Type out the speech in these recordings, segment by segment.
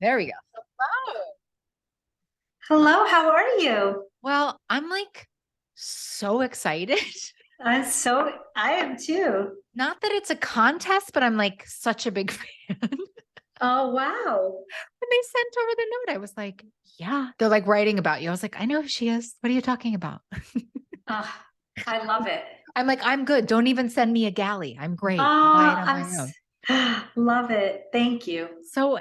There we go. Hello. Hello, how are you? Well, I'm like so excited. I am too. Not that it's a contest, but I'm like such a big fan. When Oh, wow. they sent over the note, I was like, yeah. They're like writing about you. I was like, I know who she is. What are you talking about? Uh, I love it. I'm like, I'm good. Don't even send me a galley. I'm great. I'll buy it Oh, on my own. love it. Thank you. So,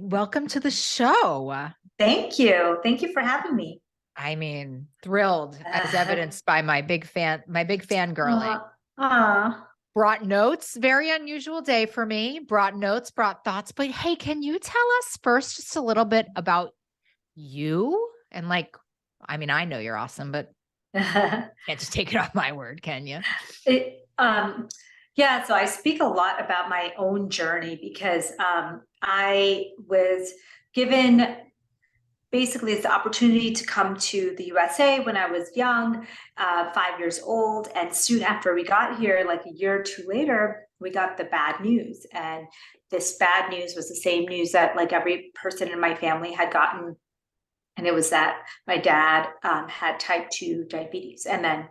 welcome to the show. Thank you. Thank you for having me. I mean, thrilled as Uh, evidenced by my big fangirling. uh, uh, Brought notes, very unusual day for me. Brought notes, brought thoughts. But hey, can you tell us first just a little bit about you? And like, I mean, I know you're awesome, but can't just take it off my word, can you? it, yeah, so I speak a lot about my own journey because I was given basically it's the opportunity to come to the USA when I was young, 5 years old. And soon after we got here, like a year or two later, we got the bad news. And this bad news was the same news that like every person in my family had gotten. And it was that my dad had type 2 diabetes. And then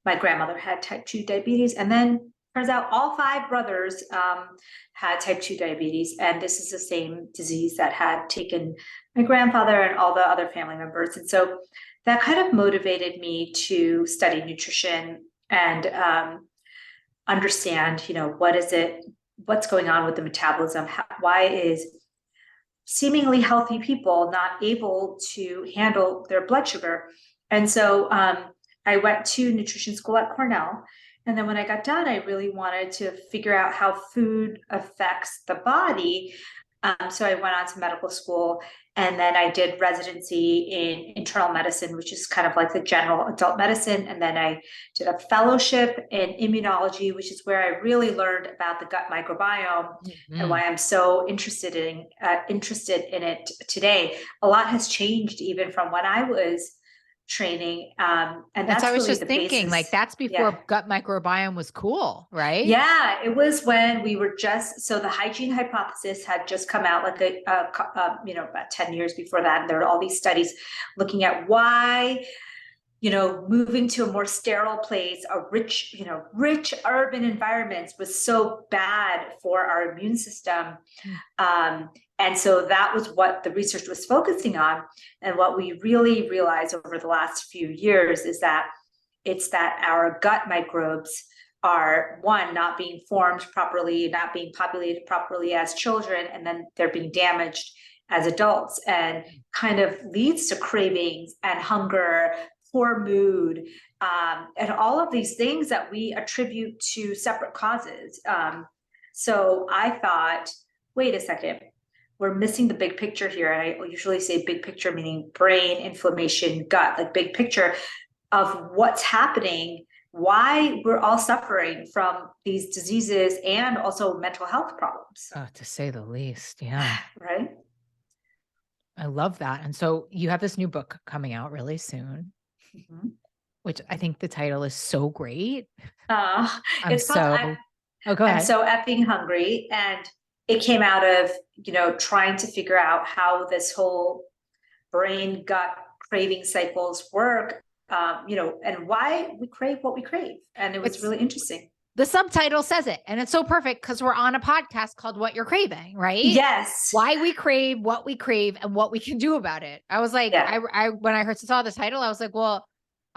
my grandmother had type 2 diabetes. And then turns out all five brothers had type 2 diabetes. And this is the same disease that had taken my grandfather and all the other family members. And so that kind of motivated me to study nutrition and understand, what is it, what's going on with the metabolism? Why is seemingly healthy people not able to handle their blood sugar? And so I went to nutrition school at Cornell. And then when I got done, I really wanted to figure out how food affects the body. So I went on to medical school and then I did residency in internal medicine, which is kind of like the general adult medicine. And then I did a fellowship in immunology, which is where I really learned about the gut microbiome and Mhm. why I'm so interested in it today. A lot has changed even from when I was training, and That's what I that's was really just the thinking. Like, basis. that's Yeah, before gut microbiome was cool, right? yeah, it was when we were just so the hygiene hypothesis had just come out like about 10 years before that, and there were all these studies looking at why moving to a more sterile place, a rich urban environments was so bad for our immune system. Mm. And so that was what the research was focusing on. And what we really realized over the last few years is that it's that our gut microbes are one, not being formed properly, not being populated properly as children, and then they're being damaged as adults and kind of leads to cravings and hunger, poor mood, and all of these things that we attribute to separate causes. So I thought, wait a second, we're missing the big picture here. And I usually say big picture, meaning brain, inflammation, gut, like big picture of what's happening, why we're all suffering from these diseases and also mental health problems. Oh, to say the least. Yeah. Right? I love that. And so you have this new book coming out really soon, Mm-hmm. which I think the title is so great. Uh, I'm it's called so, oh, go I'm ahead. so effing hungry. And it came out of, trying to figure out how this whole brain gut craving cycles work, and why we crave what we crave. And it was It's really interesting. the subtitle says it. And it's so perfect because we're on a podcast called What You're Craving, right? Yes. Why we crave, what we crave, and what we can do about it. I was like, Yeah. when I saw the title, I was like, well,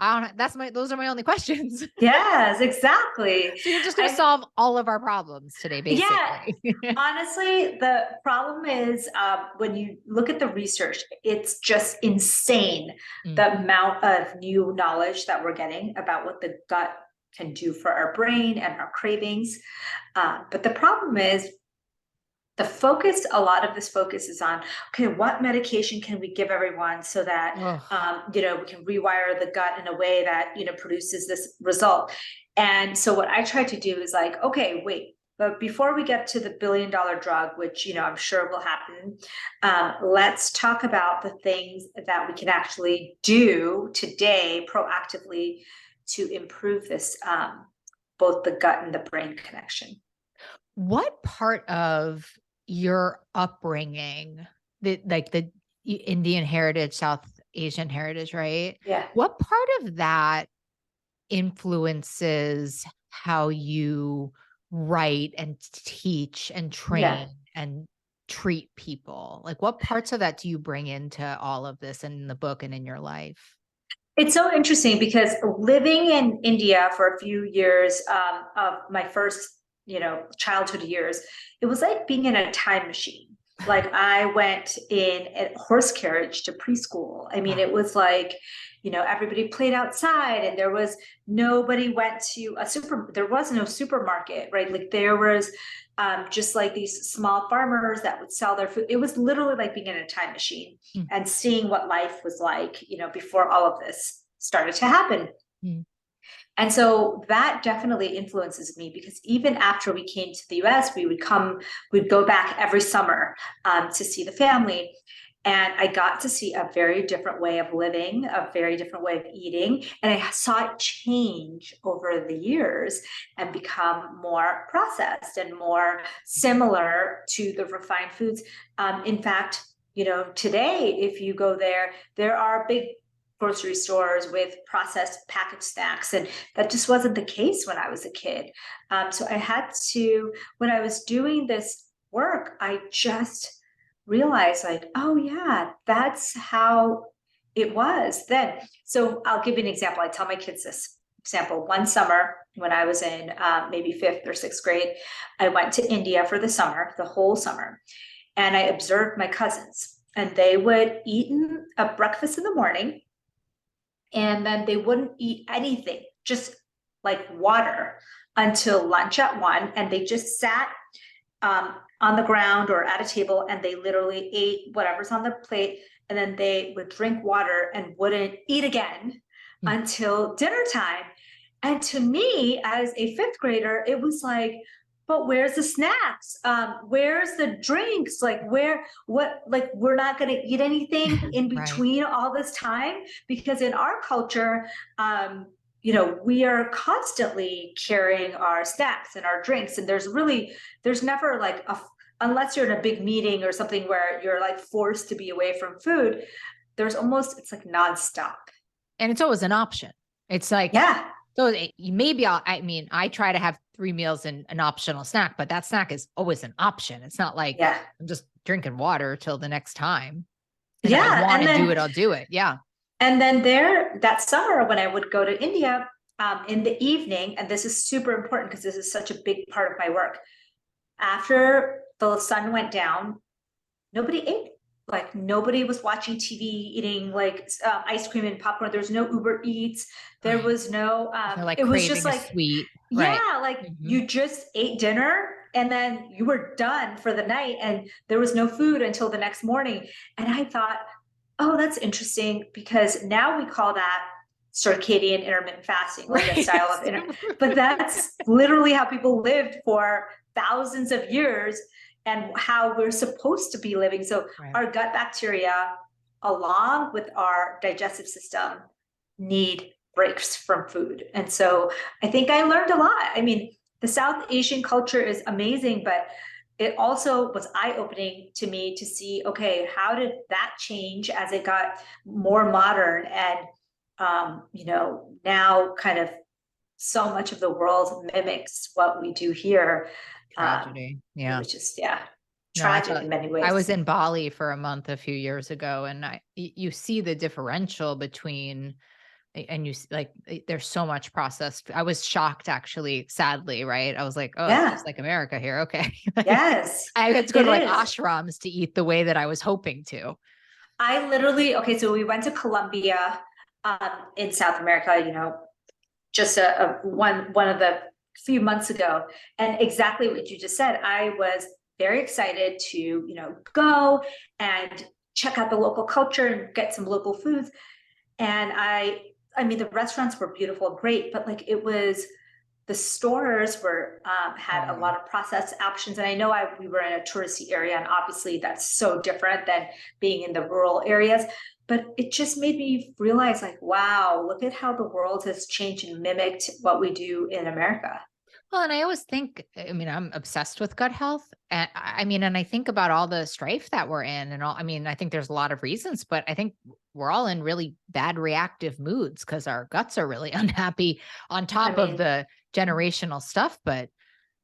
I don't, those are my only questions. Yes, exactly. So you're just going to I solve all of our problems today, Yeah, basically. honestly, the problem is when you look at the research, it's just insane Mm. the amount of new knowledge that we're getting about what the gut can do for our brain and our cravings. But the problem is a lot of this focus is on, okay, what medication can we give everyone so that, Ugh. we can rewire the gut in a way that, produces this result. And so what I try to do is like, okay, wait, but before we get to the $1 billion drug, which, I'm sure will happen, let's talk about the things that we can actually do today proactively to improve this, both the gut and the brain connection. What part of your upbringing, the Indian heritage, South Asian heritage, right? Yeah. What part of that influences how you write and teach and Yeah. train and treat people? Like, what parts of that do you bring into all of this in the book and in your life? It's so interesting because living in India for a few years of my first, childhood years, it was like being in a time machine. Like I went in a horse carriage to preschool. I mean, Wow. it was like, everybody played outside and nobody went to there was no supermarket, right? Like there was just like these small farmers that would sell their food. It was literally like being in a time machine Mm, and seeing what life was like, before all of this started to happen. mm, And so that definitely influences me because even after we came to the US, we'd go back every summer to see the family. And I got to see a very different way of living, a very different way of eating. And I saw it change over the years and become more processed and more similar to the refined foods. In fact, today, if you go there, there are big grocery stores with processed packaged snacks. And that just wasn't the case when I was a kid. So I had to, when I was doing this work, I just realized like, oh yeah, that's how it was then. So I'll give you an example. I tell my kids this example. One summer when I was in maybe fifth or sixth grade, I went to India for the summer, the whole summer. And I observed my cousins and they would eat a breakfast in the morning and then they wouldn't eat anything, just like water until lunch at 1. And they just sat on the ground or at a table and they literally ate whatever's on the plate. And then they would drink water and wouldn't eat again mm. until dinner time. And to me, as a fifth grader, it was like, but where's the snacks? Where's the drinks? Like we're not going to eat anything in Right. between all this time because in our culture, we are constantly carrying our snacks and our drinks. And there's never like unless you're in a big meeting or something where you're like forced to be away from food, it's like nonstop. And it's always an option. It's like, Yeah. so maybe I try to have 3 meals and an optional snack, but that snack is always an option. It's not like Yeah. I'm just drinking water till the next time. And if I Yeah. want to do it, I'll do it. Yeah. And then that summer when I would go to India in the evening, and this is super important because this is such a big part of my work. After the sun went down, nobody ate. Like nobody was watching TV, eating like ice cream and popcorn. There was no Uber Eats. There Right. was no. They're like It was just craving a like, sweet. Right. yeah, like Mhm. you just ate dinner and then you were done for the night, and there was no food until the next morning. And I thought, oh, that's interesting because now we call that circadian intermittent fasting, like a Right. style of but that's literally how people lived for thousands of years and how we're supposed to be living. So Right. our gut bacteria, along with our digestive system, need breaks from food. And so I think I learned a lot. I mean, the South Asian culture is amazing, but it also was eye-opening to me to see, okay, how did that change as it got more modern? And now kind of so much of the world mimics what we do here. Tragedy. It Yeah. was just, yeah, No, I tragic thought in many I was ways. in Bali for a month a few years ago, and you see the differential between, and like there's so much processed. I was shocked, actually, sadly, right? I was like, oh, it's Yeah, just like America here. Okay. Like, yes, I had to go it to like is. ashrams to eat the way that I was hoping to. I literally, okay, so we went to Colombia in South America, just one of the few months ago. And exactly what you just said, I was very excited to, go and check out the local culture and get some local foods. And I mean, the restaurants were beautiful, great, but like the stores had a lot of processed options. And I know we were in a touristy area, and obviously that's so different than being in the rural areas. But it just made me realize, like, wow, look at how the world has changed and mimicked what we do in America. Well, and I always think, I mean, I'm obsessed with gut health. And I mean, and I think about all the strife that we're in and all, I mean, I think there's a lot of reasons, but I think we're all in really bad reactive moods because our guts are really unhappy on I top of mean, the generational stuff. But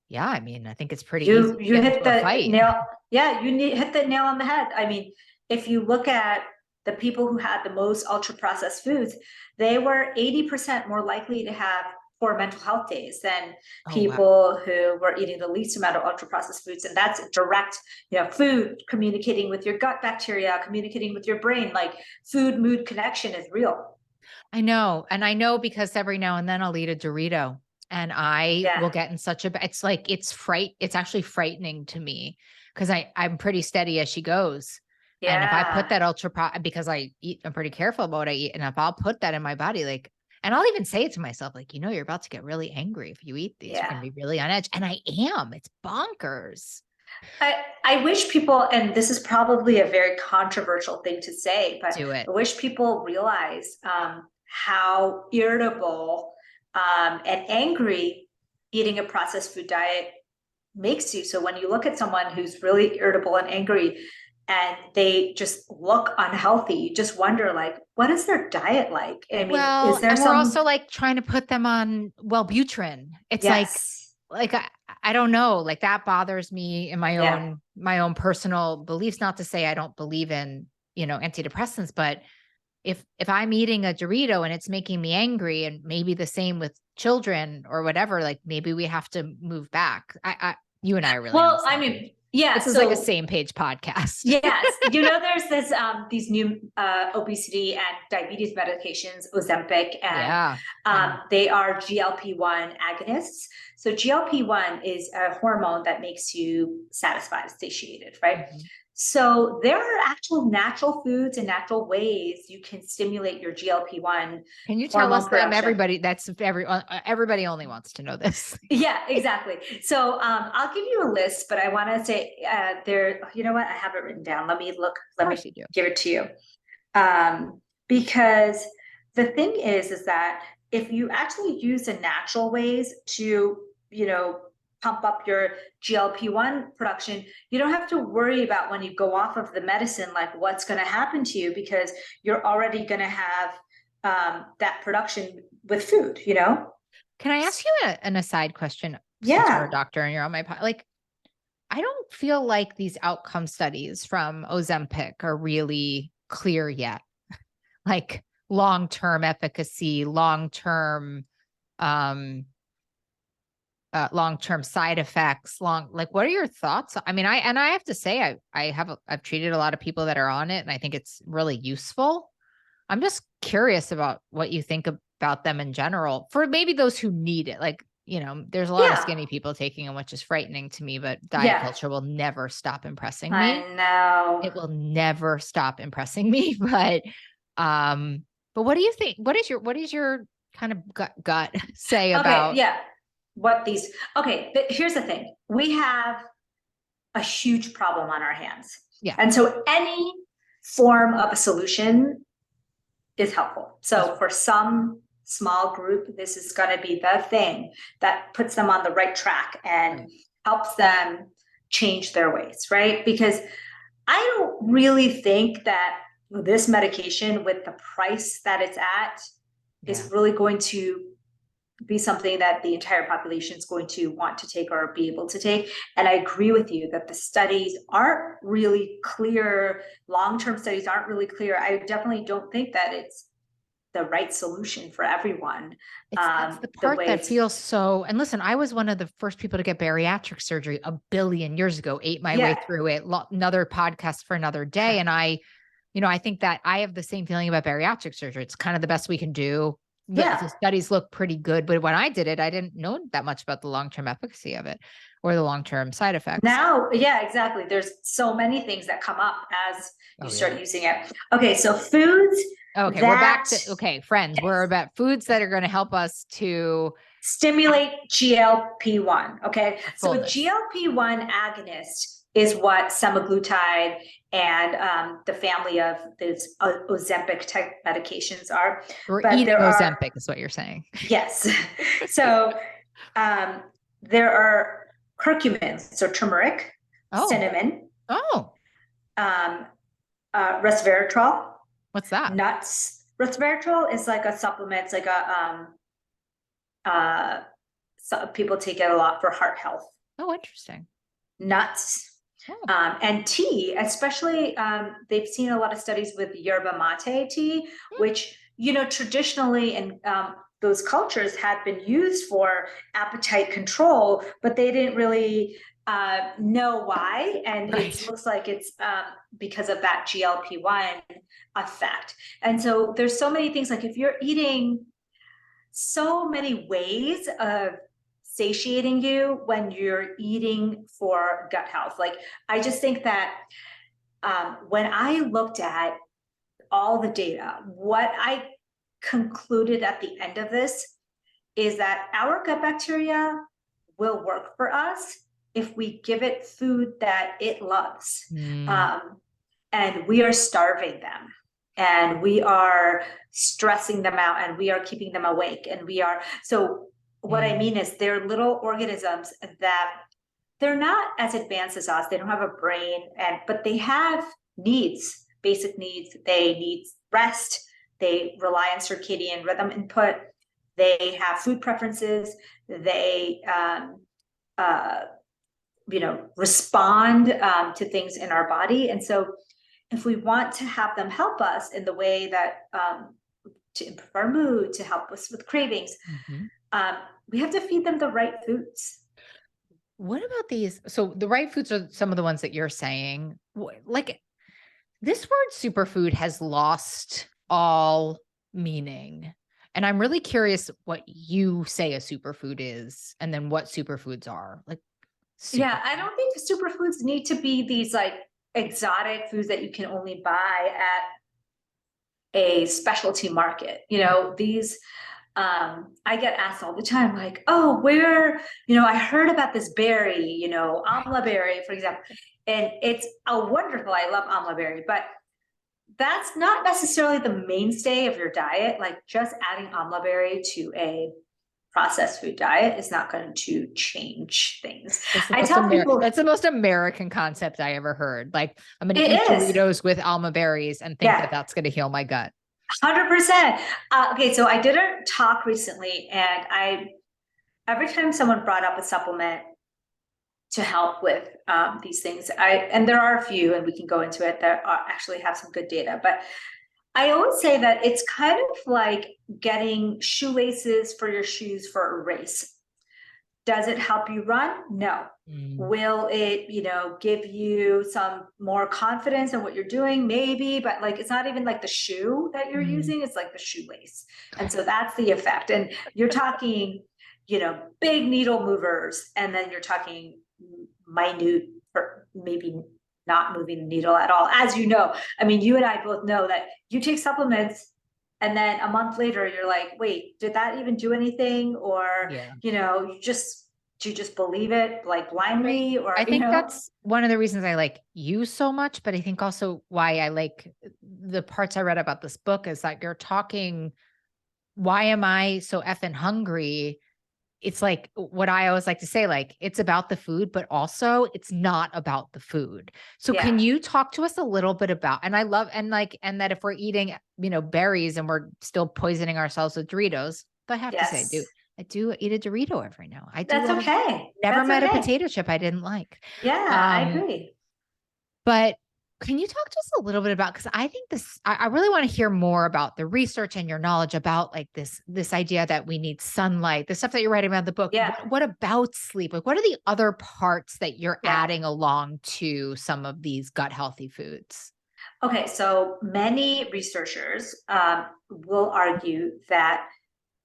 yeah, I mean, I think it's pretty easy you to you get hit into a the fight. nail. Yeah, hit the nail on the head. I mean, if you look at the people who had the most ultra processed foods, they were 80% more likely to have poor mental health days than Oh, wow. people who were eating the least amount of ultra processed foods. And that's direct, food communicating with your gut bacteria, communicating with your brain. Like food mood connection is real. I know. And I know because every now and then I'll eat a Dorito and I will Yeah. get in such a, it's like, it's actually frightening to me because I'm pretty steady as she goes. And if I put Yeah. that because I eat, I'm pretty careful about what I eat. And if I'll put that in my body, like, and I'll even say it to myself, like, you're about to get really angry if you eat these, you're Yeah. going to be really on edge. And I am, it's bonkers. I wish people, and this is probably a very controversial thing to say, but Do I it. wish people realize how irritable and angry eating a processed food diet makes you. So when you look at someone who's really irritable and angry and they just look unhealthy, you just wonder, like, what is their diet like? I mean, is Well, there and we're some, also like trying to put them on Wellbutrin. It's yes, like I don't know, like that bothers me in yeah, my own personal beliefs. Not to say I don't believe in, antidepressants, but if I'm eating a Dorito and it's making me angry, and maybe the same with children or whatever, like maybe we have to move back. You and I are really on the well, I same page. mean, yeah, This is like a so same page podcast. yes, there's this these new obesity and diabetes medications, Ozempic, and Yeah, I know. they are GLP-1 agonists. So GLP-1 is a hormone that makes you satisfied, satiated, right? Mhm. So there are actual natural foods and natural ways you can stimulate your GLP-1 Can you tell hormone us them? production. Everybody only wants to know this. Yeah, exactly. So I'll give you a list, but I want to say there, you know what? I have it written down. Let me look, Of let me course you do. give it to you. Because the thing is that if you actually use the natural ways to, pump up your GLP-1 production, you don't have to worry about when you go off of the medicine, like what's going to happen to you because you're already going to have that production with food, Can I ask you an aside question since you're a Yeah. doctor and you're on my like I don't feel like these outcome studies from Ozempic are really clear yet. Like long-term efficacy, um long-term side effects, like what are your thoughts? I mean, I have to say I've treated a lot of people that are on it and I think it's really useful. I'm just curious about what you think about them in general for maybe those who need it. Like, there's a lot of Yeah. skinny people taking them, which is frightening to me, but diet Yeah. culture will never stop impressing me. I know. It will never stop impressing me. Um, but what do you think? What is your kind of gut say Okay. about, Yeah. Okay. But here's the thing, we have a huge problem on our hands. yeah, And so any form of a solution is helpful. is So for some small group, this is going to be the thing that puts them on the right track and right. helps them change their ways, right? Because I don't really think that this medication, with the price that it's at, Yeah. is really going to be something that the entire population is going to want to take or be able to take. And I agree with you that the studies aren't really clear. Long-term studies aren't really clear. I definitely don't think that it's the right solution for everyone. That's the The part way that it's, feels so, and listen, I was one of the first people to get bariatric surgery a billion years ago, ate my way yeah, through it. Another podcast for another day. And I think that I have the same feeling about bariatric surgery. It's kind of the best we can do. The yeah. studies look pretty good, but when I did it, I didn't know that much about the long-term efficacy of it or the long-term side effects. Now, yeah, exactly. There's so many things that come up as you Oh yeah. start using it. Okay, so foods Okay, we're back that, to okay, friends. We're yes, about foods that are going to help us to stimulate GLP-1. Okay, the so a fullness. GLP-1 agonist is what semaglutide and the family of those Ozempic type medications are. We're But eating there are, Ozempic, is what you're saying. yes. So um, there are curcumins, so turmeric, Oh, cinnamon, oh, um, resveratrol, what's that? nuts. Resveratrol is like a supplement. It's like uh, so people take it a lot for heart health. Oh, interesting. Nuts, Oh, and tea, especially they've seen a lot of studies with yerba mate tea, hmm, which, traditionally in those cultures had been used for appetite control, but they didn't really know why. And it right. looks like it's because of that GLP-1 effect. And so there's so many things, like if you're eating, so many ways of satiating you when you're eating for gut health. Like, I just think that when I looked at all the data, what I concluded at the end of this is that our gut bacteria will work for us if we give it food that it loves. Mm, Um, and we are starving them, and we are stressing them out, and we are keeping them awake, and we are, so what I mm, mean is they're little organisms that they're not as advanced as us. They don't have a brain, and but they have needs, basic needs. They need rest. They rely on circadian rhythm input. They have food preferences. They uh, respond to things in our body. And so if we want to have them help us in the way that to improve our mood, to help us with cravings, mhm. um, we have to feed them the right foods. What about these? So the right foods are some of the ones that you're saying. Like this word superfood has lost all meaning. And I'm really curious what you say a superfood is and then what superfoods are. Like Yeah, I superfood. don't think superfoods need to be these like exotic foods that you can only buy at a specialty market. These I get asked all the time, like, oh, where, I heard about this berry, Right. amla berry, for example. And it's a wonderful, I love amla berry, but that's not necessarily the mainstay of your diet. Like, just adding amla berry to a processed food diet is not going to change things. I tell people That's the most American concept I ever heard. Like I'm going to it eat is. Doritos with alma berries and think that Yeah, that's going to heal my gut. 100%. Okay, so I did a talk recently, and every time someone brought up a supplement to help with these things, and there are a few, and we can go into it, that actually have some good data. But I always say that it's kind of like getting shoelaces for your shoes for a race. Does it help you run? No. Mm, Will it, give you some more confidence in what you're doing? Maybe, but like it's not even like the shoe that you're mm. using, it's like the shoelace. And so that's the effect. And you're talking, big needle movers, and then you're talking minute, or maybe not moving the needle at all. As you know, I mean, you and I both know that you take supplements and then a month later you're like, wait, did that even do anything? Or Yeah. you just, do you just believe it like Right. blindly? Or I think that's one of the reasons I like you so much, but I think also why I like the parts I read about this book is that you're talking, why am I so effing hungry? It's like what I always like to say, like it's about the food, but also it's not about the food. So can yeah. you talk to us a little bit about, and I love, and like, and that if we're eating, berries and we're still poisoning ourselves with Doritos, I have to say, Yes, I do eat a Dorito every now. I do that's love, okay, never that's met a okay. potato chip I didn't like. Yeah, I Um, agree. but can you talk to us a little bit about, because I think I really want to hear more about the research and your knowledge about like this idea that we need sunlight, the stuff that you're writing about in the book. Yeah, What about sleep? Like, what are the other parts that you're yeah. adding along to some of these gut healthy foods? Okay, so many researchers will argue that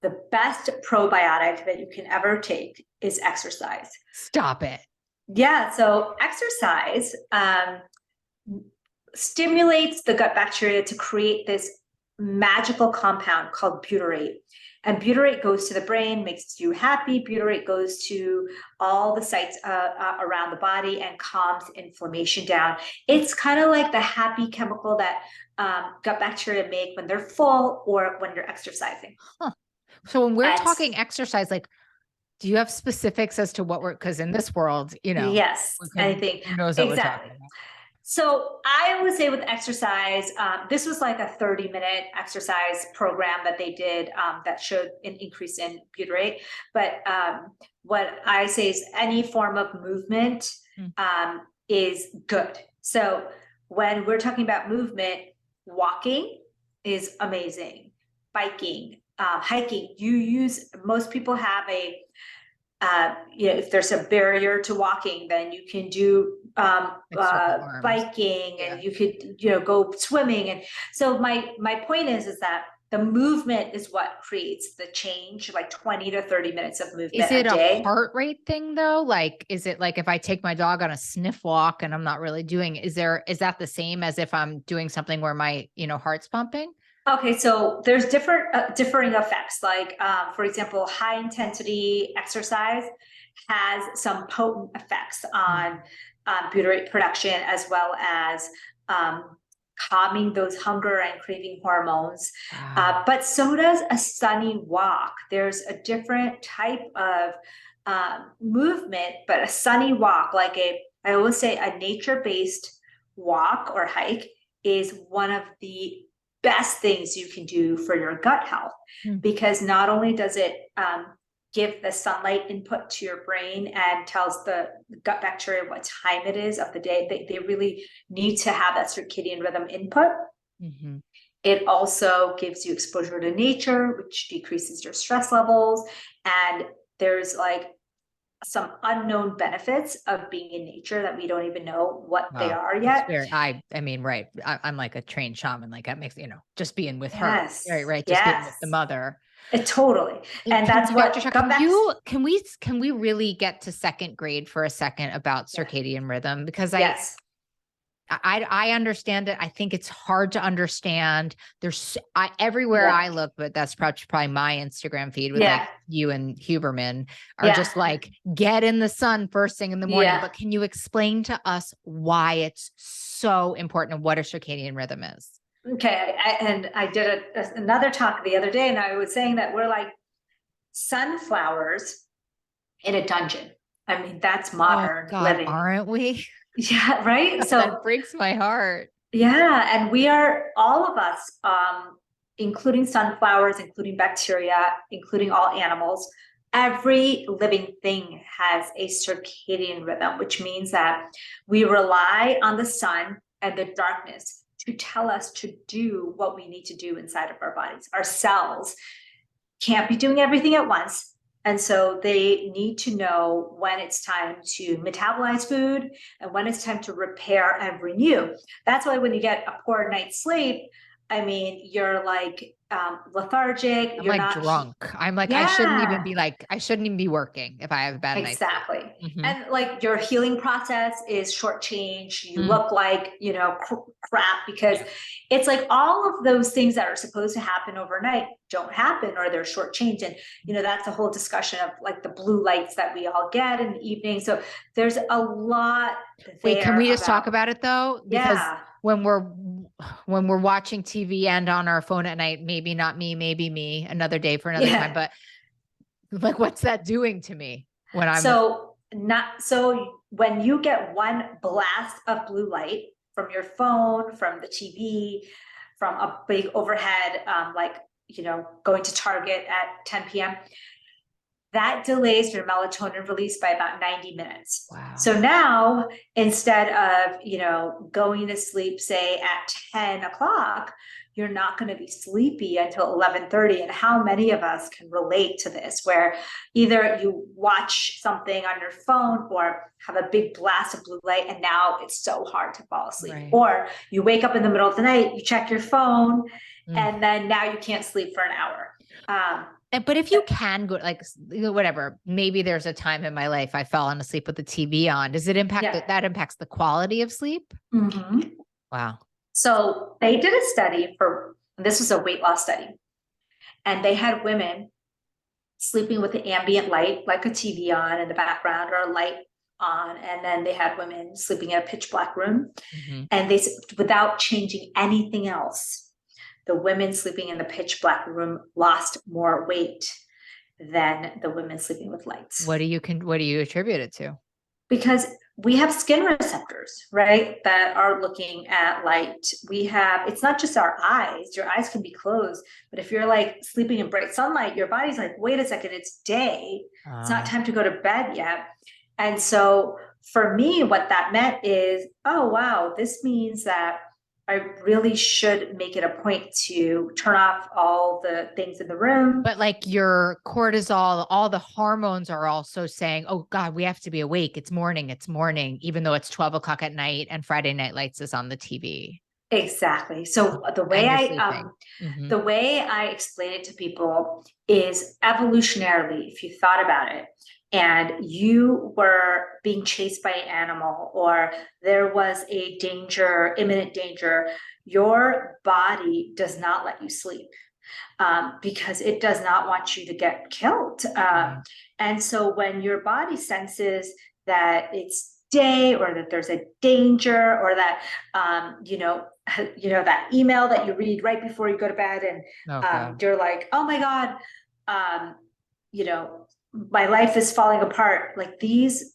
the best probiotic that you can ever take is exercise. Stop it. Yeah, so exercise stimulates the gut bacteria to create this magical compound called butyrate. And butyrate goes to the brain, makes you happy. Butyrate goes to all the sites around the body and calms inflammation down. It's kind of like the happy chemical that gut bacteria make when they're full or when you're exercising. Huh. So when we're And talking exercise, like Do you have specifics as to what because in this world, Yes, anything. who knows what we're Exactly. talking about? So I would say with exercise, this was like a 30-minute exercise program that they did that showed an increase in butyrate. But what I say is any form of movement is good. So when we're talking about movement, walking is amazing. Biking, hiking, most people have if there's a barrier to walking, then you can do biking, and you could go swimming. And so my point is that the movement is what creates the change, like 20 to 30 minutes of movement Is it a day. heart rate thing though? Like, is it like if I take my dog on a sniff walk and I'm not really doing, is that the same as if I'm doing something where my, heart's pumping? Okay, so there's differing effects. Like, for example, high intensity exercise has some potent effects on butyrate production, as well as calming those hunger and craving hormones. Wow. But so does a sunny walk. There's a different type of movement, but a sunny walk, I always say a nature-based walk or hike, is one of the best things you can do for your gut health, because not only does it give the sunlight input to your brain and tells the gut bacteria what time it is of the day, they really need to have that circadian rhythm input. It also gives you exposure to nature, which decreases your stress levels. And there's some unknown benefits of being in nature that we don't even know what they are yet. I mean, right. I'm like a trained shaman. Like that makes, just being with her. Yes. Right. Just being with the mother. Totally. And that's what, can we really get to second grade for a second about circadian rhythm? Because I understand it. I think it's hard to understand. There's everywhere I look, but that's probably my Instagram feed with like you and Huberman are just like, get in the sun first thing in the morning. But can you explain to us why it's so important and what a circadian rhythm is? Okay. I did another talk the other day, and I was saying that we're like sunflowers in a dungeon. I mean, that's modern living. Aren't we? Yeah, right. So that breaks my heart. Yeah, and we are, all of us, including sunflowers, including bacteria, including all animals, every living thing has a circadian rhythm, which means that we rely on the sun and the darkness to tell us to do what we need to do inside of our bodies. Our cells can't be doing everything at once. And so they need to know when it's time to metabolize food and when it's time to repair and renew. That's why when you get a poor night's sleep, I mean, you're like lethargic. I'm you're like not drunk. I'm like, I shouldn't even be working if I have a bad night. Exactly. And like your healing process is shortchanged. You look like, crap, because it's like all of those things that are supposed to happen overnight don't happen, or they're shortchanged. And, that's a whole discussion of like the blue lights that we all get in the evening. So there's a lot. Wait, can we just talk about it though? Because when we're watching TV and on our phone at night, maybe not me, maybe me, another day for another time, but like, what's that doing to me when I'm so when you get one blast of blue light from your phone, from the TV, from a big overhead, going to Target at 10 p.m., that delays your melatonin release by about 90 minutes. Wow. So now, instead of, going to sleep, say at 10 o'clock, you're not going to be sleepy until 11:30. And how many of us can relate to this, where either you watch something on your phone or have a big blast of blue light, and now it's so hard to fall asleep. Right. Or you wake up in the middle of the night, you check your phone, and then now you can't sleep for an hour. But if you can go, like, whatever, maybe there's a time in my life I fell asleep with the TV on. Does it impact that impacts the quality of sleep? Wow. So they did a study this was a weight loss study, and they had women sleeping with the ambient light, like a TV on in the background or a light on. And then they had women sleeping in a pitch black room, and without changing anything else, the women sleeping in the pitch black room lost more weight than the women sleeping with lights. What do you attribute it to? Because we have skin receptors, right, that are looking at light. It's not just our eyes. Your eyes can be closed, but if you're like sleeping in bright sunlight, your body's like, wait a second, it's day. It's not time to go to bed yet. And so for me, what that meant is, oh, wow, this means that I really should make it a point to turn off all the things in the room. But like your cortisol, all the hormones are also saying, oh God, we have to be awake. It's morning, even though it's 12 o'clock at night and Friday Night Lights is on the TV. Exactly. So the way the way I explain it to people is evolutionarily, if you thought about it, and you were being chased by an animal, or there was a danger, imminent danger, your body does not let you sleep. Because it does not want you to get killed. And so when your body senses that it's day, or that there's a danger, or that that email that you read right before you go to bed, and you're like, oh my God, my life is falling apart. Like these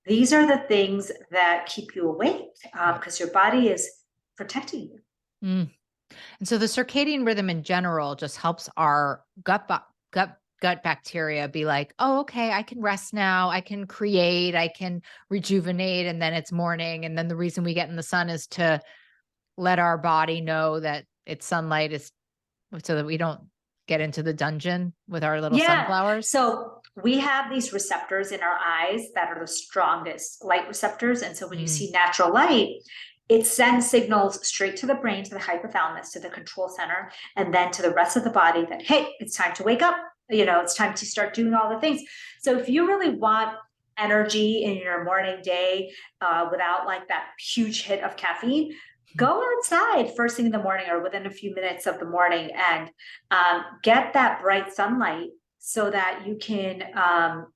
are the things that keep you awake, because your body is protecting you. And so the circadian rhythm in general just helps our gut bacteria be like, oh, okay, I can rest now. I can create, I can rejuvenate. And then it's morning. And then the reason we get in the sun is to let our body know that it's sunlight, is so that we don't get into the dungeon with our little sunflowers. So we have these receptors in our eyes that are the strongest light receptors. And so when you see natural light, it sends signals straight to the brain, to the hypothalamus, to the control center, and then to the rest of the body that, hey, it's time to wake up. It's time to start doing all the things. So if you really want energy in your morning day without like that huge hit of caffeine, go outside first thing in the morning or within a few minutes of the morning and get that bright sunlight so that you can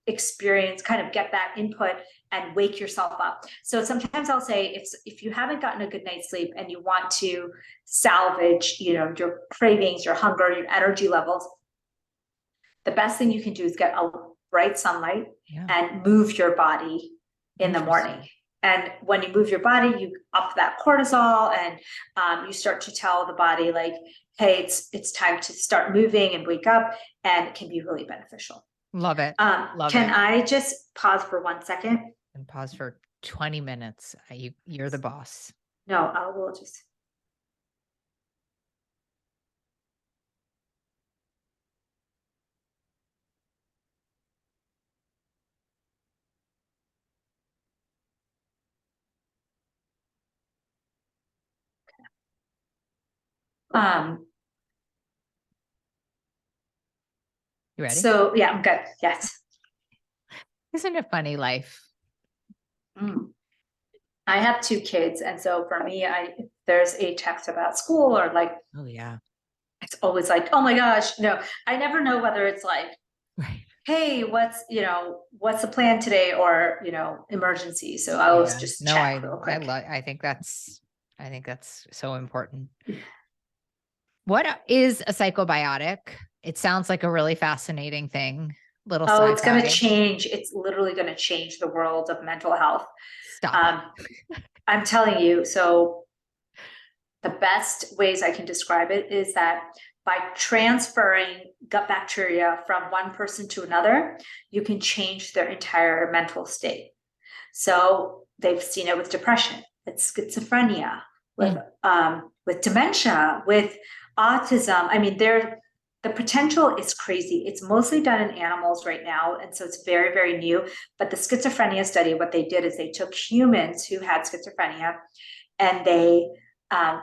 experience, kind of get that input and wake yourself up. So sometimes I'll say, if you haven't gotten a good night's sleep and you want to salvage, your cravings, your hunger, your energy levels, the best thing you can do is get a bright sunlight and move your body in the morning. And when you move your body, you up that cortisol, and you start to tell the body like, hey, it's time to start moving and wake up, and it can be really beneficial. Love it. Can I just pause for 1 second? And pause for 20 minutes. You're the boss. No, I will just. You ready? So yeah, I'm good. Yes. Isn't it funny, life? I have 2 kids, and so for me, if there's a text about school or like, oh yeah, it's always like, oh my gosh, no, I never know whether it's like, right, hey, what's the plan today, or emergency. So I always just check real quick. I think that's so important. What is a psychobiotic? It sounds like a really fascinating thing. It's going to change. It's literally going to change the world of mental health. Stop. I'm telling you. So the best ways I can describe it is that by transferring gut bacteria from one person to another, you can change their entire mental state. So they've seen it with depression, with schizophrenia, with dementia, with autism. I mean, the potential is crazy. It's mostly done in animals right now, and so it's very, very new. But the schizophrenia study, what they did is they took humans who had schizophrenia and they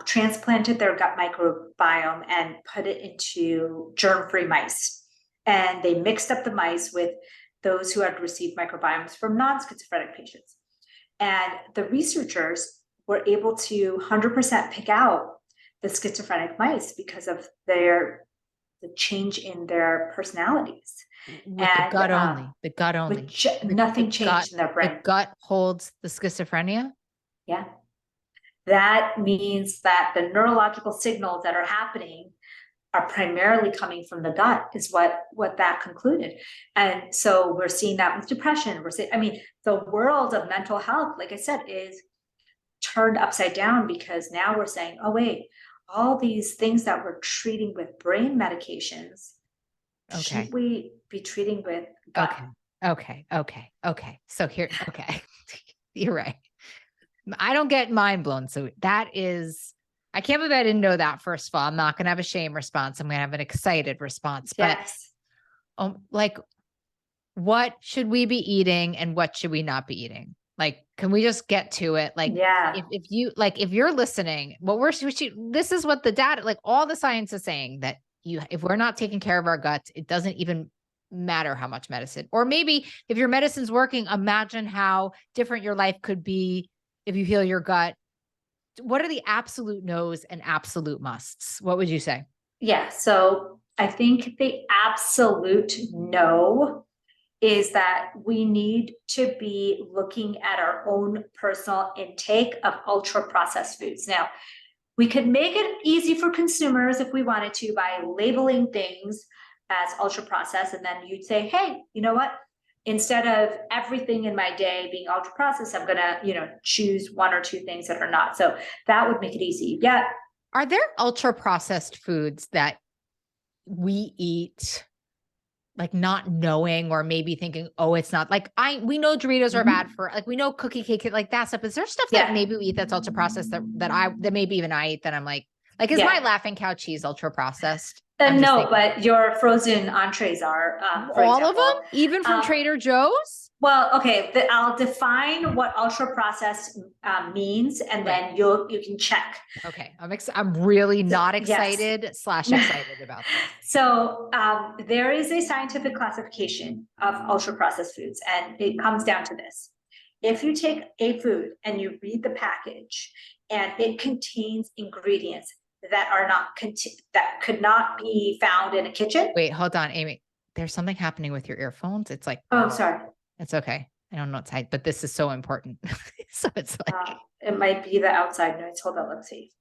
transplanted their gut microbiome and put it into germ-free mice. And they mixed up the mice with those who had received microbiomes from non-schizophrenic patients. And the researchers were able to 100% pick out the schizophrenic mice because of the change in their personalities. With the gut only. The gut only. Nothing changed in their brain. The gut holds the schizophrenia? Yeah. That means that the neurological signals that are happening are primarily coming from the gut, is what that concluded. And so we're seeing that with depression. We're seeing, I mean, the world of mental health, like I said, is turned upside down, because now we're saying, oh wait, all these things that we're treating with brain medications, Okay. shouldn't we be treating with gut? Okay. So here, okay. You're right. I don't get mind blown. So that is, I can't believe I didn't know that. First of all, I'm not going to have a shame response. I'm going to have an excited response. Yes. But like, what should we be eating and what should we not be eating? Like, can we just get to it? Like, Yeah. if you're listening, what this is what the data, like all the science is saying, that if we're not taking care of our guts, it doesn't even matter how much medicine, or maybe if your medicine's working, imagine how different your life could be if you heal your gut. What are the absolute no's and absolute musts? What would you say? Yeah. So I think the absolute no is that we need to be looking at our own personal intake of ultra processed foods. Now, we could make it easy for consumers if we wanted to by labeling things as ultra processed. And then you'd say, hey, you know what? Instead of everything in my day being ultra processed, I'm going to, choose one or two things that are not. So that would make it easy. Yeah. Are there ultra processed foods that we eat like not knowing, or maybe thinking, oh, it's not like we know Doritos are bad for, like, we know cookie cake, like that stuff. Is there stuff that maybe we eat that's ultra processed that maybe even I eat that I'm like, is my Laughing Cow cheese ultra processed? No, but your frozen entrees are, for all example, of them, even from Trader Joe's. Well, okay, I'll define what ultra processed means, and then you can check. Okay, I'm really not excited Yes. / excited about this. So there is a scientific classification of ultra processed foods, and it comes down to this: if you take a food and you read the package, and it contains ingredients that are not that could not be found in a kitchen. Wait, hold on, Amy. There's something happening with your earphones. It's like, oh, sorry. It's okay. I don't know what's high, but this is so important. So it's like, it might be the outside noise. Hold on, let's see.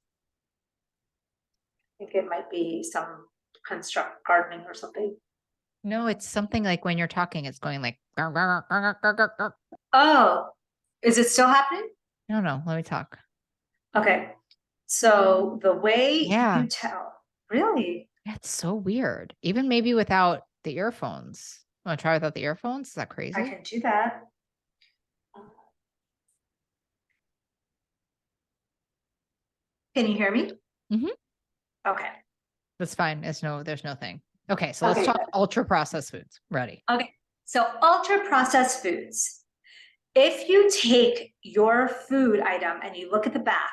I think it might be some construct gardening or something. No, it's something like when you're talking, it's going like, oh, is it still happening? No, let me talk. Okay. So the way you tell, really? That's so weird. Even maybe without the earphones. Want to try without the earphones? Is that crazy? I can do that. Can you hear me? Mm-hmm. Okay. That's fine. There's no thing. Okay. So let's talk ultra processed foods. Ready? Okay. So ultra processed foods. If you take your food item and you look at the back,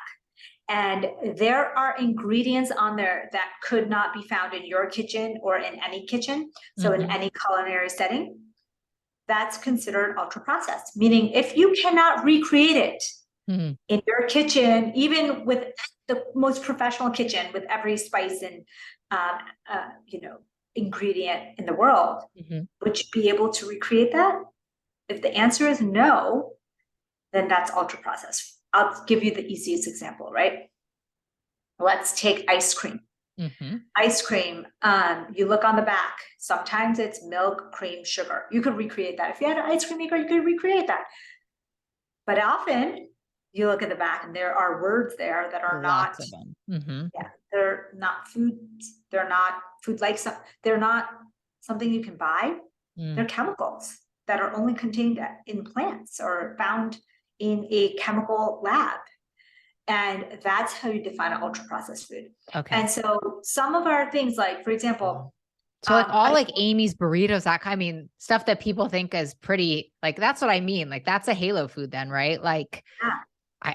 and there are ingredients on there that could not be found in your kitchen or in any kitchen, so in any culinary setting, that's considered ultra processed. Meaning, if you cannot recreate it in your kitchen, even with the most professional kitchen, with every spice and ingredient in the world, would you be able to recreate that? If the answer is no, then that's ultra processed. I'll give you the easiest example, right? Let's take ice cream. Ice cream, you look on the back, sometimes it's milk, cream, sugar. You could recreate that. If you had an ice cream maker, you could recreate that. But often you look at the back and there are words there that are not, they're not foods. They're not food like they're not something you can buy. They're chemicals that are only contained in plants or found in a chemical lab. And that's how you define an ultra processed food. Okay. And so some of our things, like, for example, so like all like Amy's burritos, stuff that people think is pretty, like, that's what I mean. Like, that's a halo food then, right? Like,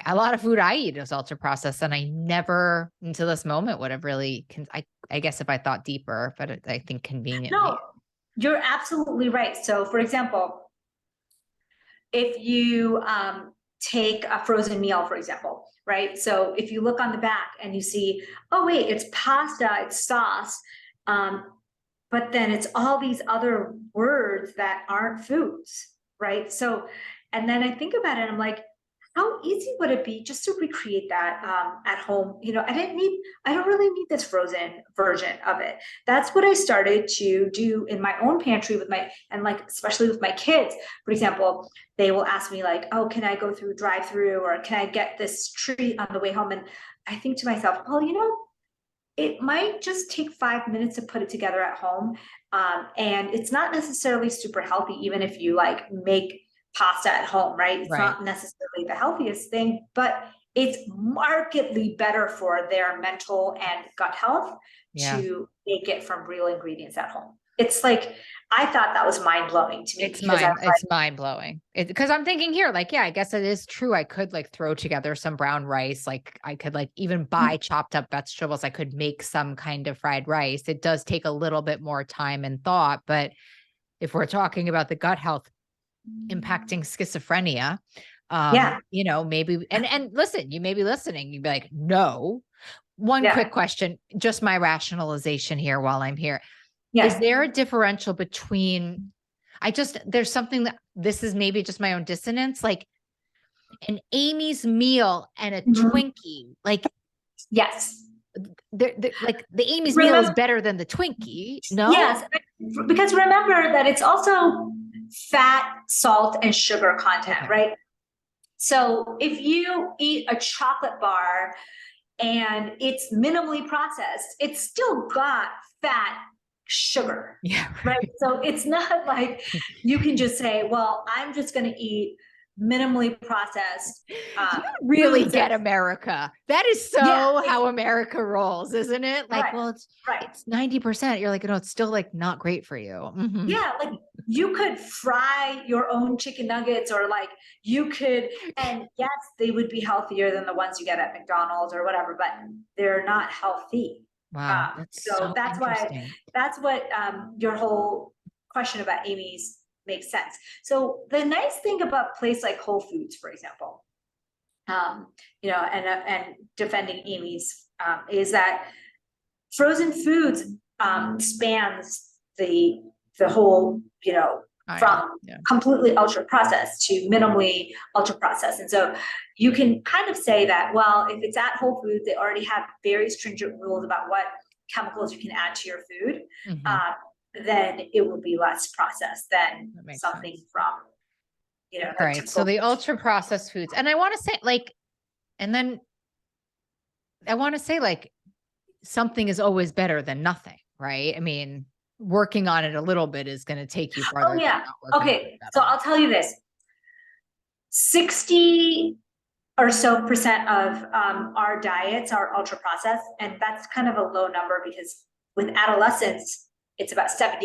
a lot of food I eat is ultra processed, and I never until this moment would have really, I guess if I thought deeper, but I think conveniently. No, you're absolutely right. So for example, if you take a frozen meal, for example, right? So if you look on the back and you see, oh wait, it's pasta, it's sauce, but then it's all these other words that aren't foods, right? So, and then I think about it, I'm like, how easy would it be just to recreate that at home? You know, I don't really need this frozen version of it. That's what I started to do in my own pantry with and like, especially with my kids. For example, they will ask me like, oh, can I go through drive through, or can I get this treat on the way home? And I think to myself, well, you know, it might just take 5 minutes to put it together at home. And it's not necessarily super healthy, even if you like make pasta at home, right? It's Right. not necessarily the healthiest thing, but it's markedly better for their mental and gut health Yeah. to make it from real ingredients at home. It's like, I thought that was mind blowing to me because I was It's mind blowing. Because I'm thinking here, like, yeah, I guess it is true. I could like throw together some brown rice. Like I could like even buy like, chopped up vegetables. I could make some kind of fried rice. It does take a little bit more time and thought, but if we're talking about the gut health impacting schizophrenia, yeah, you know, maybe and listen, you may be listening, you'd be like, no. One yeah, quick question, just my rationalization here while I'm here. Is yeah. there a differential between there's something that this is maybe just my own dissonance, like an Amy's meal and a Mhm. Twinkie, like Yes. like the Amy's meal is Remember, better than the Twinkie. No? yes, because remember that it's also fat, salt, and sugar content, Okay. right? So if you eat a chocolate bar and it's minimally processed, it's still got fat, sugar, Yeah. right? Right. So it's not like you can just say, well, I'm just going to eat minimally processed You really foods. get America. That is Yeah, so how America rolls, isn't it? Like, right, well, right. it's 90%. You're like, no, it's still like not great for you. Mhm. Yeah, like you could fry your own chicken nuggets, or like you could, and yes, they would be healthier than the ones you get at McDonald's or whatever, but Mm. they're not healthy. Wow, that's So so that's why, interesting. that's what your whole question about Amy's makes sense. So the nice thing about a place like Whole Foods, for example, um, you know, and defending Amy's is that frozen foods spans the whole, you know, Aisle. from Yeah. completely ultra processed to minimally ultra processed. And so you can kind of say that, well, if it's at Whole Foods, they already have very stringent rules about what chemicals you can add to your food, Mhm. then it will be less processed than That makes something sense. from, you know, All the right. So typical. the ultra processed foods. And I want to say like, and then I want to say like something is always better than nothing, right? I mean, working on it a little bit is going to take you farther Oh than yeah. not working on it Okay. at So all. I'll tell you this. 60 or so percent of our diets are ultra processed, and that's kind of a low number because with adolescents it's about 75%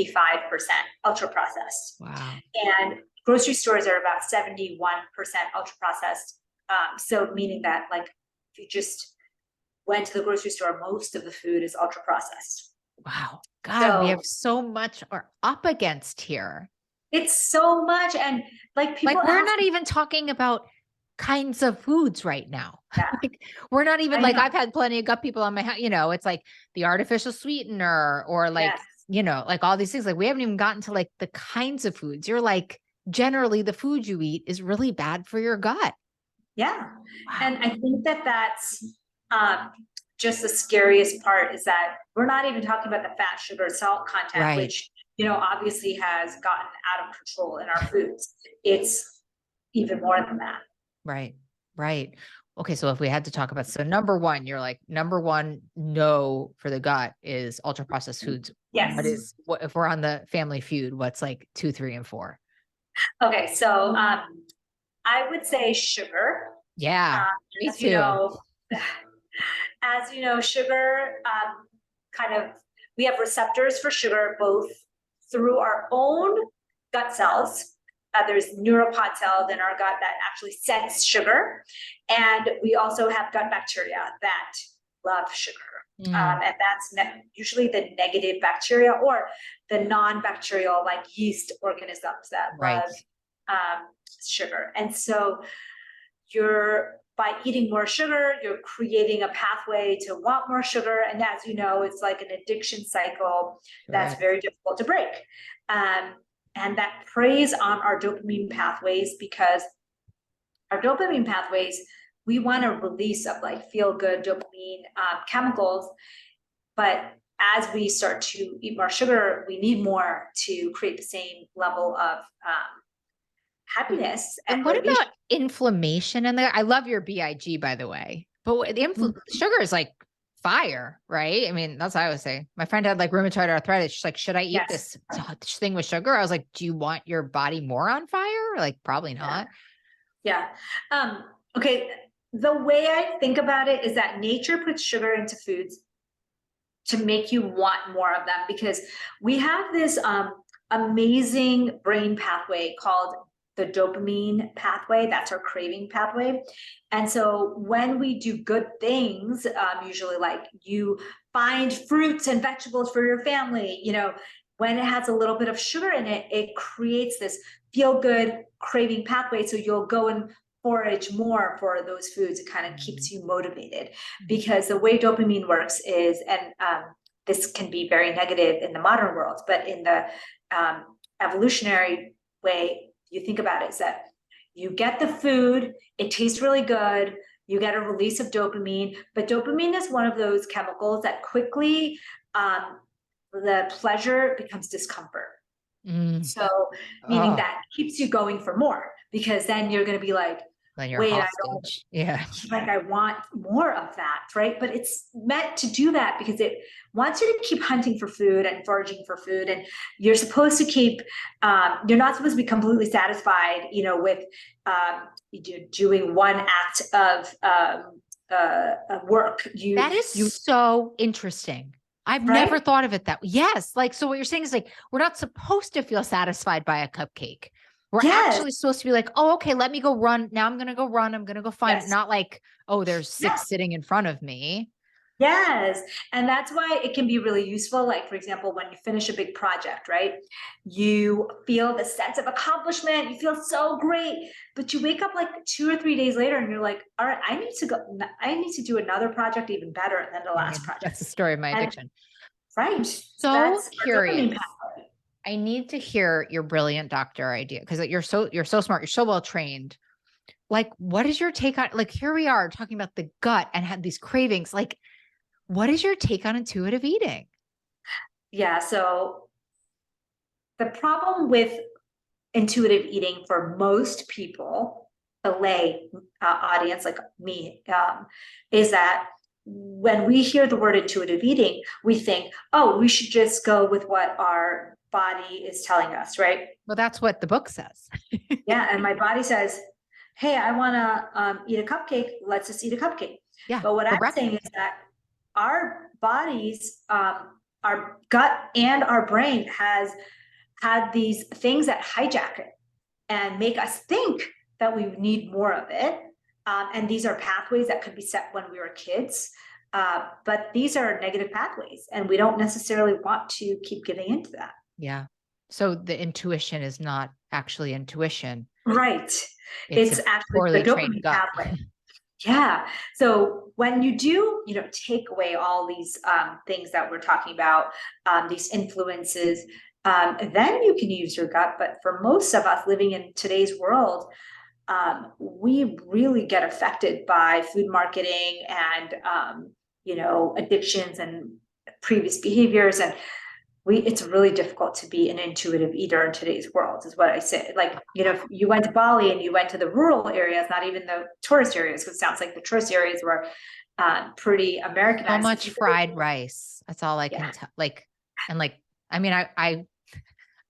ultra processed, Wow. and grocery stores are about 71% ultra processed. So meaning that like if you just went to the grocery store, most of the food is ultra processed. Wow. God, we So have so much are up against here. it's so much, and like people Like we're ask, not even talking about kinds of foods right now. yeah, Like we're not even I like know, I've had plenty of gut people on my house, you know, it's like the artificial sweetener or like, yes. you know, like all these things. Like we haven't even gotten to like the kinds of foods. You're like generally the food you eat is really bad for your gut. Yeah. And Wow. I think that that's um, just the scariest part is that we're not even talking about the fat, sugar, salt content, Right. which, you know, obviously has gotten out of control in our foods. It's even more than that. Right. Right. Okay. So if we had to talk about, so number one, you're like, number one, no for the gut is ultra processed foods. Yes. What if we're on the family feud? What's like two, three, and four? Okay. So I would say sugar. Yeah. Me As you too. know, as you know, sugar kind of, we have receptors for sugar both through our own gut cells. There's neuropod cells in our gut that actually sense sugar. And we also have gut bacteria that love sugar. Mm, And that's usually the negative bacteria or the non-bacterial like yeast organisms that right. love sugar. And so you're by eating more sugar, you're creating a pathway to want more sugar. And as you know, it's like an addiction cycle that's Correct. very difficult to break. And that preys on our dopamine pathways because our dopamine pathways, we want a release of like feel good dopamine chemicals. But as we start to eat more sugar, we need more to create the same level of happiness and And what motivation. about inflammation in there? I love your BIG, by the way. But sugar is like fire, right? I mean, that's what I would say. My friend had like rheumatoid arthritis. She's like, should I eat this thing with sugar? I was like, do you want your body more on fire? Like, probably not. Yeah. Okay. The way I think about it is that nature puts sugar into foods to make you want more of them, because we have this amazing brain pathway called the dopamine pathway. That's our craving pathway. And so when we do good things, usually like you find fruits and vegetables for your family, you know, when it has a little bit of sugar in it, it creates this feel good craving pathway. So you'll go and forage more for those foods. It kind of keeps you motivated, because the way dopamine works is, and this can be very negative in the modern world, but in the evolutionary way, you think about it, is that you get the food, it tastes really good, you get a release of dopamine, but dopamine is one of those chemicals that quickly the pleasure becomes discomfort. So meaning that keeps you going for more, because then you're going to be like, then you're wait, hostage. I want more of that, right? But it's meant to do that because it wants you to keep hunting for food and foraging for food, and you're supposed to keep. You're not supposed to be completely satisfied, you know, with doing one act of work. That is so interesting. I've never thought of it that way. Yes. Like, so what you're saying is like, we're not supposed to feel satisfied by a cupcake. We're actually supposed to be like, oh, okay, let me go run. Now I'm going to go run. I'm going to go find it. Not like, oh, there's 6 sitting in front of me. Yes. And that's why it can be really useful. Like, for example, when you finish a big project, right? You feel the sense of accomplishment. You feel so great, but you wake up like 2 or 3 days later and you're like, all right, I need to do another project even better than the last project. That's the story of my addiction. Right. So curious. I need to hear your brilliant doctor idea, because you're so smart. You're so well trained. Like, what is your take on, like, here we are talking about the gut and had these cravings. Like, what is your take on intuitive eating? Yeah. So the problem with intuitive eating for most people, the lay audience like me, is that when we hear the word intuitive eating, we think, oh, we should just go with what our body is telling us, right? Well, that's what the book says. Yeah. And my body says, hey, I want to eat a cupcake. Let's just eat a cupcake. Yeah. But what I'm saying is that our bodies, our gut and our brain has had these things that hijack it and make us think that we need more of it. And these are pathways that could be set when we were kids. But these are negative pathways, and we don't necessarily want to keep giving into that. Yeah. So the intuition is not actually intuition. Right. It's actually the dopamine pathway. Yeah. So when you do, you know, take away all these things that we're talking about, these influences, then you can use your gut. But for most of us living in today's world, we really get affected by food marketing and, you know, addictions and previous behaviors. And it's really difficult to be an intuitive eater in today's world, is what I say. Like, you know, if you went to Bali and you went to the rural areas, not even the tourist areas, because it sounds like the tourist areas were pretty Americanized. So much fried rice. That's all I can tell. Like, and like, I mean, I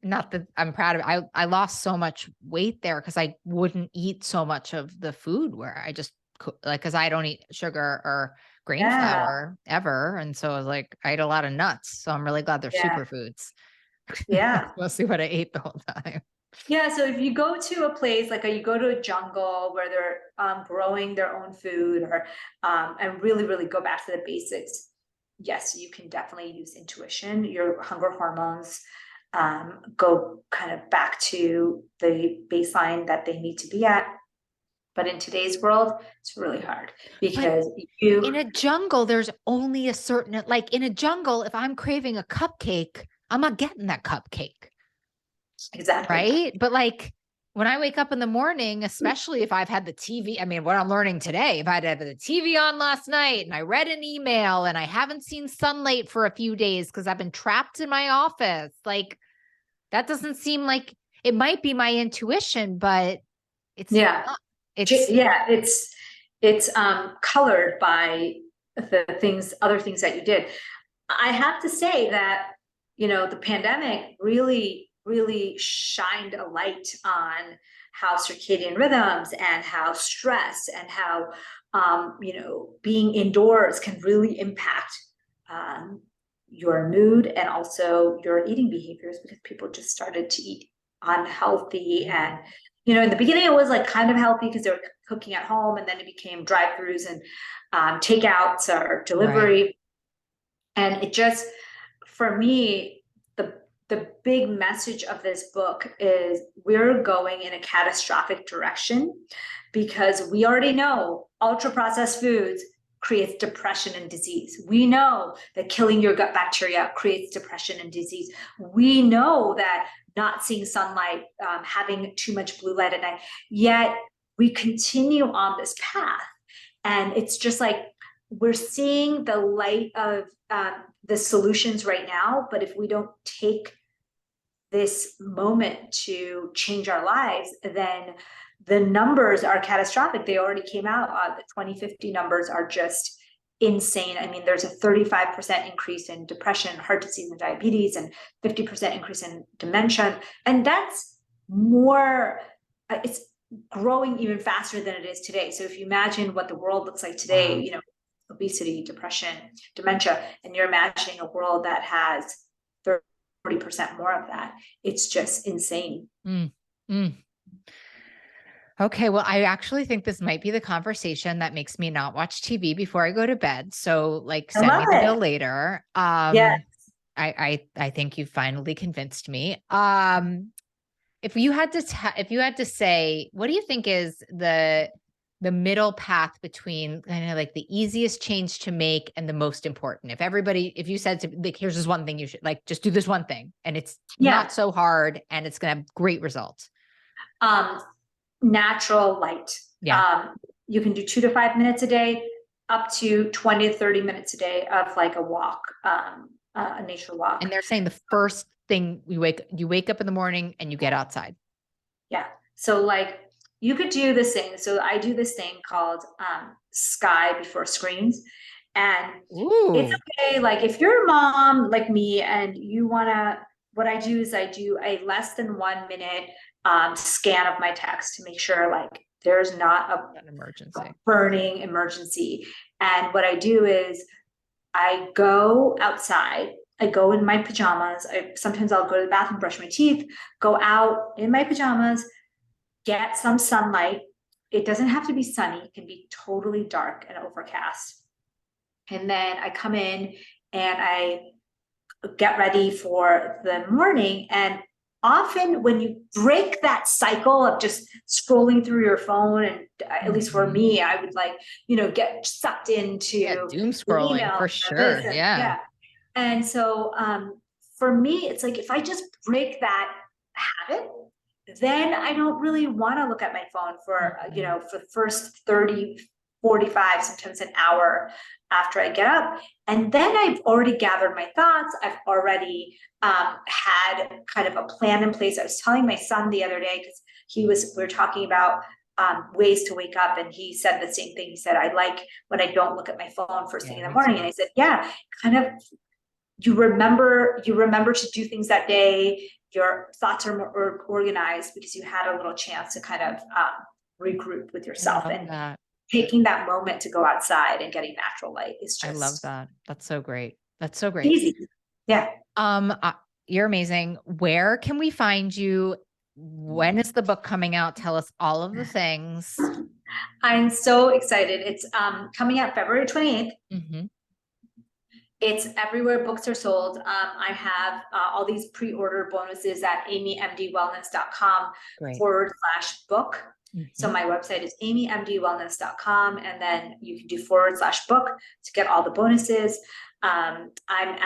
not that I'm proud of it. I lost so much weight there because I wouldn't eat so much of the food where I just like, because I don't eat sugar or grain flour ever. And so I was like, I ate a lot of nuts. So I'm really glad they're superfoods. Yeah. That's mostly what I ate the whole time. Yeah. So if you go to a place, like you go to a jungle where they're growing their own food, or and really, really go back to the basics, yes, you can definitely use intuition. Your hunger hormones go kind of back to the baseline that they need to be at. But in today's world, it's really hard because in a jungle, there's only a certain, like in a jungle, if I'm craving a cupcake, I'm not getting that cupcake. Exactly. Right. But like when I wake up in the morning, especially if I've had the TV, I mean, what I'm learning today, if I had the TV on last night and I read an email and I haven't seen sunlight for a few days because I've been trapped in my office, like that doesn't seem like it might be my intuition, but it's Yeah. not. It's Yeah, it's colored by the other things that you did. I have to say that, the pandemic really shined a light on how circadian rhythms and how stress and how, being indoors can really impact your mood and also your eating behaviors, because people just started to eat unhealthy. And, in the beginning, it was like kind of healthy because they were cooking at home, and then it became drive-throughs and takeouts or delivery. right. And it just, for me, the big message of this book is we're going in a catastrophic direction, because we already know ultra processed foods creates depression and disease. We know that killing your gut bacteria creates depression and disease. We know that not seeing sunlight, having too much blue light at night, yet we continue on this path. And it's just like, we're seeing the light of the solutions right now, but if we don't take this moment to change our lives, then the numbers are catastrophic. They already came out. The 2050 numbers are just insane. I mean, there's a 35% increase in depression, heart disease, and diabetes, and 50% increase in dementia. And that's more, it's growing even faster than it is today. So if you imagine what the world looks like today, Wow. obesity, depression, dementia, and you're imagining a world that has 30% more of that, it's just insane. Mm, mm. Okay, well, I actually think this might be the conversation that makes me not watch TV before I go to bed. So, like, I send love me the bill it. later. Yeah. I think you finally convinced me. If you had to say, what do you think is the middle path between kind of like the easiest change to make and the most important? If you said to, like, here's this one thing you should like, just do this one thing, and it's Yeah. not so hard, and it's going to have great results. Um, Natural light. Yeah. You can do 2 to 5 minutes a day, up to 20 to 30 minutes a day of like a walk, a nature walk. And they're saying the first thing you wake up in the morning and you get outside. Yeah. So like you could do this thing. So I do this thing called sky before screens. And it's Ooh. okay. Like if you're a mom like me and you wanna, what I do is I do a less than 1 minute scan of my text to make sure like there's not An emergency. burning emergency. And what I do is I go outside. I go in my pajamas. Sometimes I'll go to the bathroom, brush my teeth, go out in my pajamas, get some sunlight. It doesn't have to be sunny. It can be totally dark and overcast. And then I come in and I get ready for the morning. And often when you break that cycle of just scrolling through your phone, and at least for me, I would like, get sucked into Doom the scrolling email for or this sure. and Yeah. yeah. And so for me, it's like if I just break that habit, then I don't really want to look at my phone for, for the first 30, 45, sometimes an hour after I get up. And then I've already gathered my thoughts. I've already had kind of a plan in place. I was telling my son the other day, because we were talking about ways to wake up, and he said the same thing. He said, I like when I don't look at my phone first thing in the morning. And I said, yeah, kind of, you remember to do things that day. Your thoughts are more organized because you had a little chance to kind of regroup with yourself. And that. taking that moment to go outside and getting natural light is just, I love that. That's so great. That's so great. easy. Yeah. You're amazing. Where can we find you? When is the book coming out? Tell us all of the things. I'm so excited. It's coming out February 28th. Mm-hmm. It's everywhere books are sold. I have all these pre-order bonuses at amymdwellness.com Great. /book. So my website is amymdwellness.com, and then you can do /book to get all the bonuses. I'm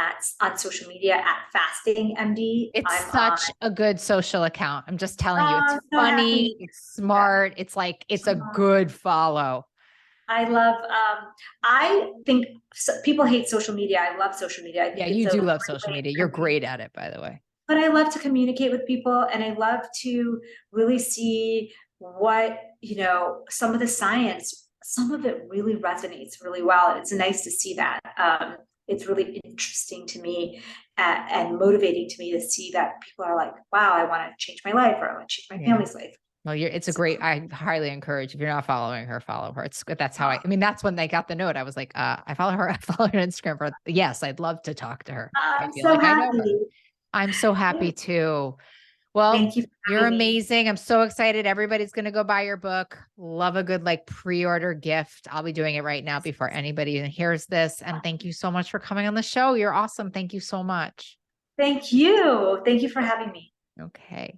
on social media at Fasting MD. It's I'm on. such a good social account. I'm just telling you, it's I'm so funny, happy. it's smart, it's like, it's a good follow. I love, I think people hate social media. I love social media. I Yeah, think it's you a do great love social way media. to You're communicate, great at it, by the way. but I love to communicate with people, and I love to really see what, some of the science, some of it really resonates really well. And it's nice to see that. It's really interesting to me, and motivating to me to see that people are like, wow, I want to change my life, or I want to change my Yeah. family's life. Well, it's a So, great, I highly encourage, if you're not following her, follow her. It's good. That's how I mean, that's when they got the note. I was like, I follow her. I follow her on Instagram for, yes, I'd love to talk to her. I I'm feel so like I know her. happy. I'm so happy too. Well, Thank you for you're having me. amazing. I'm so excited. Everybody's going to go buy your book. Love a good like pre-order gift. I'll be doing it right now before anybody hears this. And thank you so much for coming on the show. You're awesome. Thank you so much. Thank you. Thank you for having me. Okay.